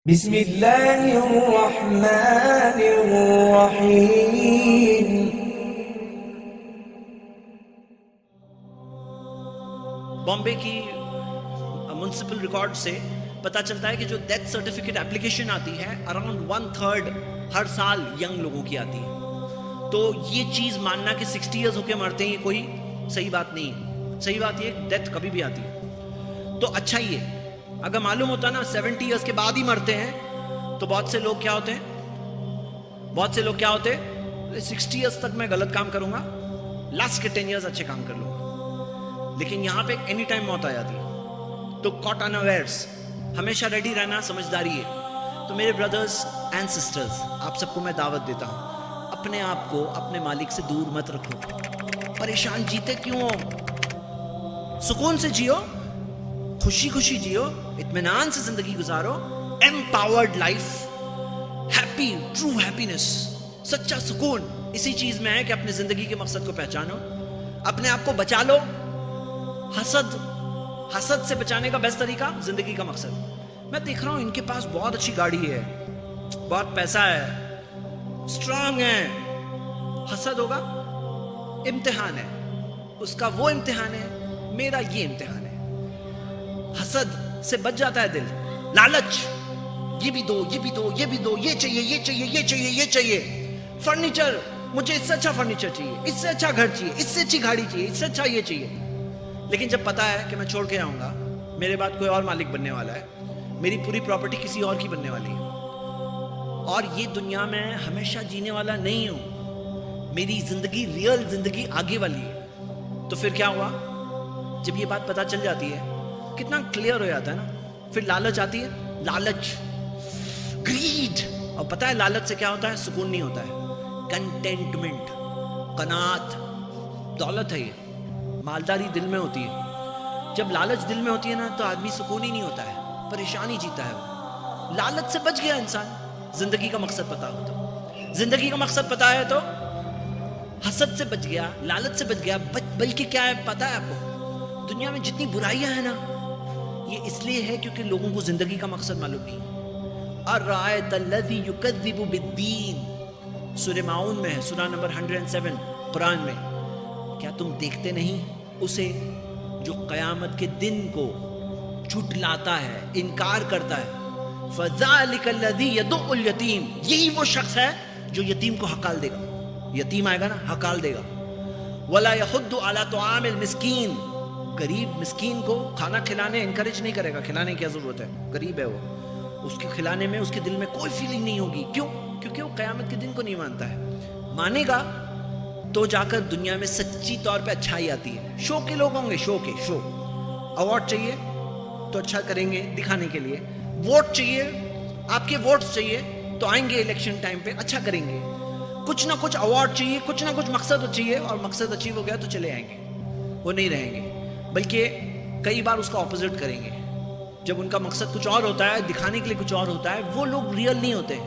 बिस्मिल्लाहिर्रहमानिर्रहीम। बॉम्बे की municipal record से पता चलता है कि जो डेथ सर्टिफिकेट एप्लीकेशन आती है अराउंड 1/3 हर साल यंग लोगों की आती है। तो ये चीज मानना कि 60 इयर्स होके मरते हैं ये कोई सही बात नहीं है। सही बात ये डेथ कभी भी आती है तो अच्छा ही है। अगर मालूम होता ना 70 इयर्स के बाद ही मरते हैं तो बहुत से लोग क्या होते हैं 60 इयर्स तक मैं गलत काम करूंगा, लास्ट के 10 इयर्स अच्छे काम कर लूंगा। लेकिन यहां पे एनी टाइम मौत आ जाती है। तो कॉट अनअवेयर्स, हमेशा रेडी रहना समझदारी है। तो मेरे ब्रदर्स एंड सिस्टर्स, आप सबको मैं दावत देता हूं, अपने आप को अपने मालिक से दूर मत रखो। परेशान जीते क्यों हो? सुकून से जियो, खुशी खुशी जियो, इत्मीनान से जिंदगी गुजारो। Empowered life, happy, true happiness, सच्चा सुकून इसी चीज में है कि अपनी जिंदगी के मकसद को पहचानो, अपने आप को बचा लो। हसद से बचाने का बेस्ट तरीका जिंदगी का मकसद। मैं देख रहा हूं इनके पास बहुत अच्छी गाड़ी है, बहुत पैसा है, स्ट्रांग है। हसद होगा, इम्तिहान है उसका, वो इम्तिहान है, मेरा ये इम्तिहान है। हसद से बच जाता है दिल। लालच, ये भी दो, ये भी दो, ये भी दो, ये चाहिए, ये चाहिए, ये चाहिए, ये चाहिए। फर्नीचर, मुझे इससे अच्छा फर्नीचर चाहिए, इससे अच्छा घर चाहिए, इससे अच्छी गाड़ी चाहिए, इससे अच्छा ये चाहिए। लेकिन जब पता है कि मैं छोड़ के आऊंगा, मेरे बाद कोई और मालिक बनने वाला है, मेरी पूरी प्रॉपर्टी किसी और की बनने वाली है, और ये दुनिया में हमेशा जीने वाला नहीं हूं, मेरी जिंदगी रियल जिंदगी आगे वाली है। तो फिर क्या हुआ? जब ये बात पता चल जाती है कितना क्लियर हो जाता है ना। फिर लालच आती है, लालच, ग्रीड। और पता है लालच से क्या होता है? सुकून नहीं होता है, कंटेंटमेंट, कनात, दौलत है ये, मालदारी दिल में होती है। जब लालच दिल में होती है ना तो आदमी सुकून ही नहीं होता है, परेशानी जीता है वो। लालच से बच गया इंसान, जिंदगी का मकसद पता हो तो, जिंदगी का मकसद पता है तो हसद से बच गया, लालच से बच गया। बल्कि क्या है पता है आपको? दुनिया में जितनी बुराइयां हैं ना, ये इसलिए है क्योंकि लोगों को जिंदगी का मकसद मालूम नहीं। अर्रायतल्लज़ी युकज़्ज़िबु बिद्दीन, सूरह माऊन में है, सूरह नंबर 107 कुरान में। क्या तुम देखते नहीं उसे जो कयामत के दिन को झुठलाता है, इनकार करता है? फ़ज़ालिकल्लज़ी यदुउल यतीम, यही वो शख्स है जो यतीम को हकाल देगा। यतीम आएगा ना, हकाल देगा। वला यहुद्दु अला तुआमिल मिस्कीन, गरीब मिस्कीन को खाना खिलाने इनकरेज नहीं करेगा। खिलाने की क्या जरूरत है, गरीब है वो, उसके खिलाने में उसके दिल में कोई फीलिंग नहीं होगी। क्यों? क्योंकि वो कयामत के दिन को नहीं मानता है। मानेगा तो जाकर दुनिया में सच्ची तौर पे अच्छाई आती है। शो के लोग होंगे, शो अवार्ड चाहिए तो अच्छा करेंगे दिखाने के लिए, वोट चाहिए, आपके वोट चाहिए तो आएंगे इलेक्शन टाइम पे अच्छा करेंगे। कुछ ना कुछ अवार्ड चाहिए, कुछ ना कुछ मकसद चाहिए, और मकसद अचीव हो गया तो चले आएंगे, वो नहीं रहेंगे। बल्कि कई बार उसका ऑपोजिट करेंगे। जब उनका मकसद कुछ और होता है, दिखाने के लिए कुछ और होता है, वो लोग रियल नहीं होते।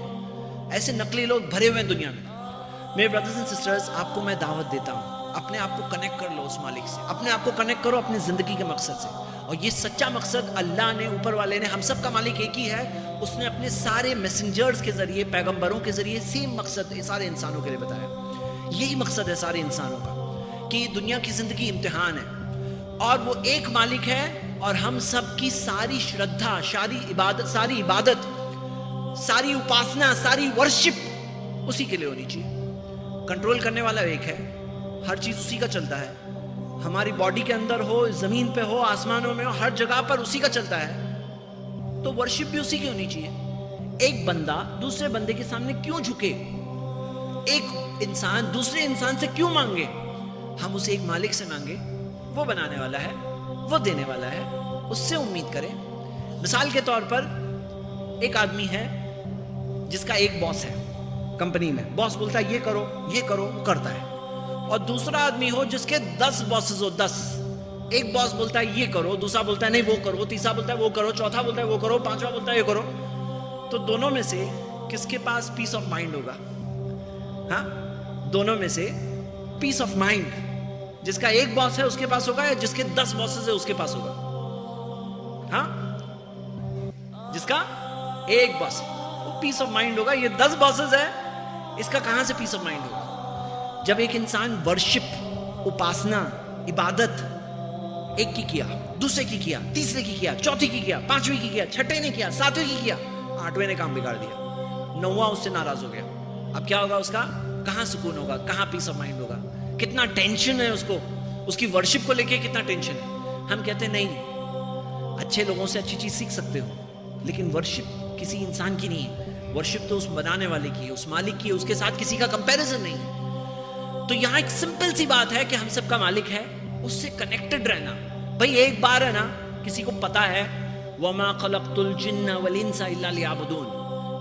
ऐसे नकली लोग भरे हुए हैं दुनिया में। मेरे ब्रदर्स एंड सिस्टर्स, आपको मैं दावत देता हूँ, अपने आप को कनेक्ट कर लो उस मालिक से, अपने आप को कनेक्ट करो अपनी जिंदगी के मकसद से। और ये सच्चा मकसद अल्लाह ने, ऊपर वाले ने, हम सब का मालिक एक ही है। उसने अपने सारे मैसेंजर्स के जरिए, पैगंबरों के जरिए सेम मकसद सारे इंसानों के लिए बताया। यही मकसद है सारे इंसानों का कि दुनिया की जिंदगी इम्तिहान है, और वो एक मालिक है। और हम सब की सारी श्रद्धा, सारी इबादत, सारी उपासना, सारी वर्शिप उसी के लिए होनी चाहिए। कंट्रोल करने वाला एक है, हर चीज उसी का चलता है। हमारी बॉडी के अंदर हो, जमीन पे हो, आसमानों में हो, हर जगह पर उसी का चलता है। तो वर्शिप भी उसी की होनी चाहिए। एक बंदा दूसरे बंदे के सामने क्यों झुके? एक इंसान दूसरे इंसान से क्यों मांगे? हम उसे एक मालिक से मांगे, वो बनाने वाला है, वो देने वाला है, उससे उम्मीद करें। मिसाल के तौर पर एक आदमी है जिसका एक बॉस है कंपनी में, बॉस बोलता है ये करो वो करता है। और दूसरा आदमी हो जिसके 10 बॉसेस हो, 10। एक बॉस बोलता है ये करो, दूसरा बोलता है नहीं वो करो, तीसरा बोलता है वो करो, चौथा बोलता है वो करो, पांचवा बोलता है ये करो। तो दोनों में से किसके पास पीस ऑफ माइंड होगा? हाँ, दोनों में से पीस ऑफ माइंड जिसका एक बॉस है उसके पास होगा, या जिसके 10 बॉसेस है उसके पास होगा? हाँ, जिसका एक बॉस, वो पीस ऑफ माइंड होगा। ये 10 बॉसेस है, इसका कहां से पीस ऑफ माइंड होगा? जब एक इंसान वर्शिप, उपासना, इबादत एक की किया, दूसरे की किया, तीसरे की किया, चौथी की किया, पांचवी की किया, छठे ने किया, सातवीं की किया, आठवें ने काम बिगाड़ दिया, नौवां उससे नाराज हो गया, अब क्या होगा उसका? कहां सुकून होगा? कहां पीस ऑफ माइंड होगा? कितना टेंशन है उसको, उसकी वर्शिप को लेके कितना टेंशन है। हम कहते हैं नहीं, अच्छे लोगों से अच्छी चीज सीख सकते हो, लेकिन वर्शिप किसी इंसान की नहीं है, वर्शिप तो उस बनाने वाले की है, उस मालिक की है, उसके साथ किसी का कंपैरिजन नहीं है। तो यहां एक सिंपल सी बात है कि हम सबका मालिक है, उससे कनेक्टेड रहना। भाई एक बार है ना, किसी को पता है वमा खलक़तुल जिन्ना वल इंसा इल्ला लियअबुदून,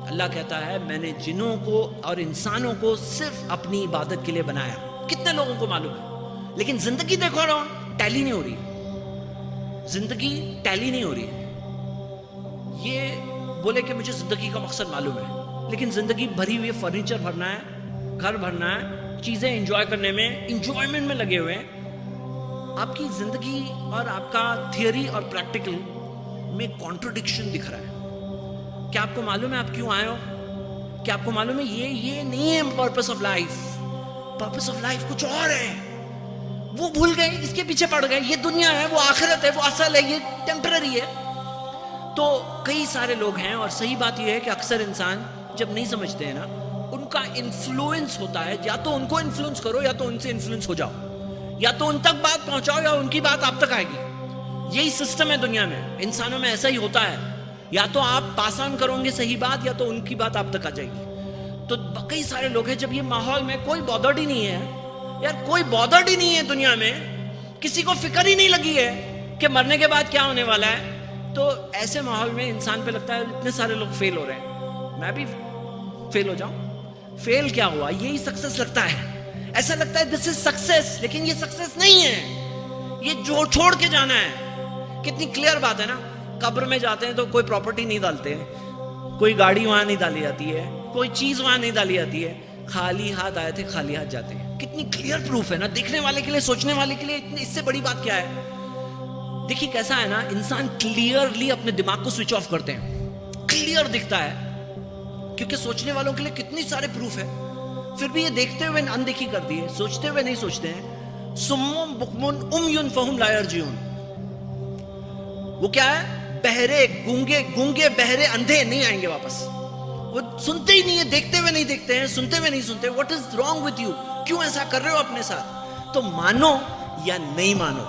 अल्लाह कहता है मैंने जिन्नों को और इंसानों को सिर्फ अपनी इबादत के लिए बनाया। कितने लोगों को मालूम है? लेकिन जिंदगी देखो ना, टैली नहीं हो रही, जिंदगी टैली नहीं हो रही। ये बोले कि मुझे जिंदगी का मकसद मालूम है, लेकिन जिंदगी भरी हुई फर्नीचर भरना है, घर भरना है, चीजें एंजॉय करने में, इंजॉयमेंट में लगे हुए हैं। आपकी जिंदगी और आपका थियरी और प्रैक्टिकल में कॉन्ट्रोडिक्शन दिख रहा है। क्या आपको मालूम है आप क्यों आए हो? क्या आपको मालूम है ये नहीं है purpose of life? Purpose of life कुछ और है, वो भूल गए, इसके पीछे पड़ गए। ये दुनिया है, वो आखिरत है, वो असल है, ये टेम्पररी है। तो कई सारे लोग हैं, और सही बात यह है कि अक्सर इंसान जब नहीं समझते हैं ना, उनका इन्फ्लुएंस होता है, या तो उनको इन्फ्लुएंस करो या तो उनसे इन्फ्लुएंस हो जाओ, या तो उन तक बात पहुंचाओ या उनकी बात आप तक आएगी। यही सिस्टम है दुनिया में, इंसानों में ऐसा ही होता है। या तो आप पास ऑन करोगे सही बात, या तो उनकी बात आप तक आ जाएगी। तो कई सारे लोग हैं, जब ये माहौल में कोई बॉदर्ड ही नहीं है यार, कोई बॉदर्ड ही नहीं है दुनिया में, किसी को फिक्र ही नहीं लगी है कि मरने के बाद क्या होने वाला है, तो ऐसे माहौल में इंसान पे लगता है इतने सारे लोग फेल हो रहे हैं, मैं भी फेल हो जाऊं। फेल क्या हुआ? यही सक्सेस लगता है। ऐसा लगता है दिस इज सक्सेस, लेकिन ये सक्सेस नहीं है, ये जो छोड़ के जाना है। कितनी क्लियर बात है ना, कब्र में जाते हैं तो कोई प्रॉपर्टी नहीं डालते हैं, कोई गाड़ी वहां नहीं डाली जाती है, कोई चीज वहां नहीं डाली जाती है, खाली हाथ आए थे खाली हाथ जाते हैं। कितनी क्लियर प्रूफ है ना, देखने वाले के लिए, सोचने वाले के लिए इससे बड़ी बात क्या है। देखिए कैसा है ना, इंसान क्लियरली अपने दिमाग को स्विच ऑफ करते हैं, क्लियर दिखता है, क्योंकि सोचने वालों के लिए कितनी सारे प्रूफ है, फिर भी ये देखते हुए अनदेखी कर दी है, सोचते हुए नहीं सोचते हैं। सुम्मुम बुकमुन उमयुन फहुम ला यरजिऊन, वो क्या है? बहरे, गूंगे बहरे अंधे नहीं आएंगे वापस, वो सुनते ही नहीं है, देखते हुए नहीं देखते हैं, सुनते हुए नहीं सुनते। What is wrong with you? क्यों ऐसा कर रहे हो अपने साथ? तो मानो या नहीं मानो,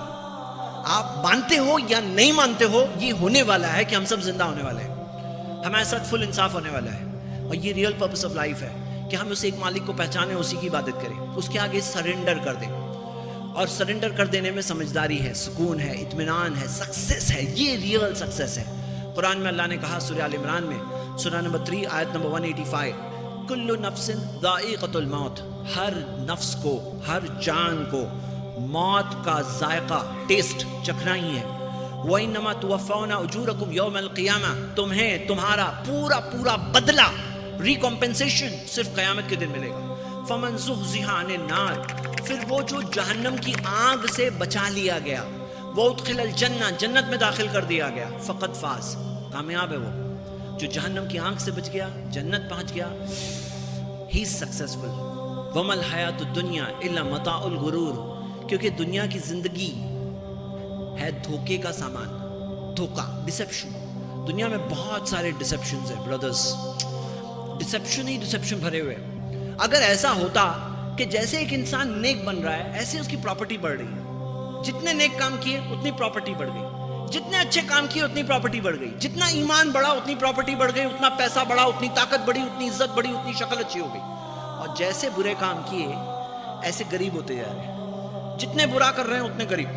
आप मानते हो या नहीं मानते हो, ये होने वाला है कि हम सब जिंदा होने वाले हैं, हमारे साथ फुल इंसाफ होने वाला है। और ये रियल पर्पस ऑफ लाइफ है कि हम उस एक मालिक को पहचाने, उसी की इबादत करें, उसके आगे सरेंडर कर दें। और सरेंडर कर देने में समझदारी है, सुकून है, इत्मीनान है, सक्सेस है, ये रियल सक्सेस है। कुरान में अल्लाह ने कहा सूरह आल इमरान में, सूरह नंबर 3 आयत नंबर 185, कुल्लु नफ्सिन ज़ाइक़तुल मौत, हर नफ्स को, हर जान को मौत का जायका, टेस्ट चखना ही है। व इन्नमा तुवफ़्फ़ौना उजूरकुम यौमल क़ियामा, तुम्हें तुम्हारा पूरा पूरा बदला, रिकॉम्पेंसेशन सिर्फ क़यामत के दिन मिलेगा। फमन ज़ुहज़िहा अनिन नार, फिर वो जो जहन्नम की आग से बचा लिया गया, वो उदखिलल जन्नह, जन्नत में दाखिल कर दिया गया, फ़क़द फ़ाज़, कामयाब है वो जो जहन्नम की आग से बच गया, जन्नत पहुंच गया, ही इज सक्सेसफुल। वमल हयातुद दुनिया इल्ला मताउल गुरूर, क्योंकि दुनिया की जिंदगी है धोखे का सामान, धोखा, डिसेप्शन। दुनिया में बहुत सारे डिसेप्शन है ब्रदर्स, डिसेप्शन ही डिसेप्शन भरे हुए। अगर ऐसा होता कि जैसे एक इंसान नेक बन रहा है, ऐसे उसकी प्रॉपर्टी बढ़ रही है, जितने नेक काम किए उतनी प्रॉपर्टी बढ़ गई, जितने अच्छे काम किए उतनी प्रॉपर्टी बढ़ गई, जितना ईमान बढ़ा उतनी प्रॉपर्टी बढ़ गई, उतना पैसा बढ़ा, उतनी ताकत बढ़ी, उतनी इज्जत बढ़ी, उतनी शक्ल अच्छी हो गई। और जैसे बुरे काम किए ऐसे गरीब होते जा रहे हैं, जितने बुरा कर रहे हैं उतने गरीब,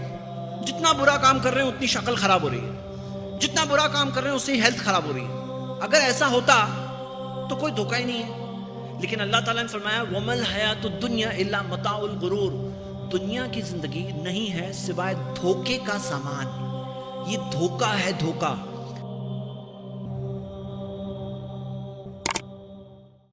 जितना बुरा काम कर रहे हैं उतनी शक्ल खराब हो रही है, जितना बुरा काम कर रहे हैं उससे हेल्थ खराब हो रही है। अगर ऐसा होता तो कोई धोखा ही नहीं है। लेकिन अल्लाह ताला ने फरमाया वमल हयातुद दुनिया इल्ला मताउल गुरूर, दुनिया की जिंदगी नहीं है सिवाय धोखे का सामान। ये धोखा है, धोखा।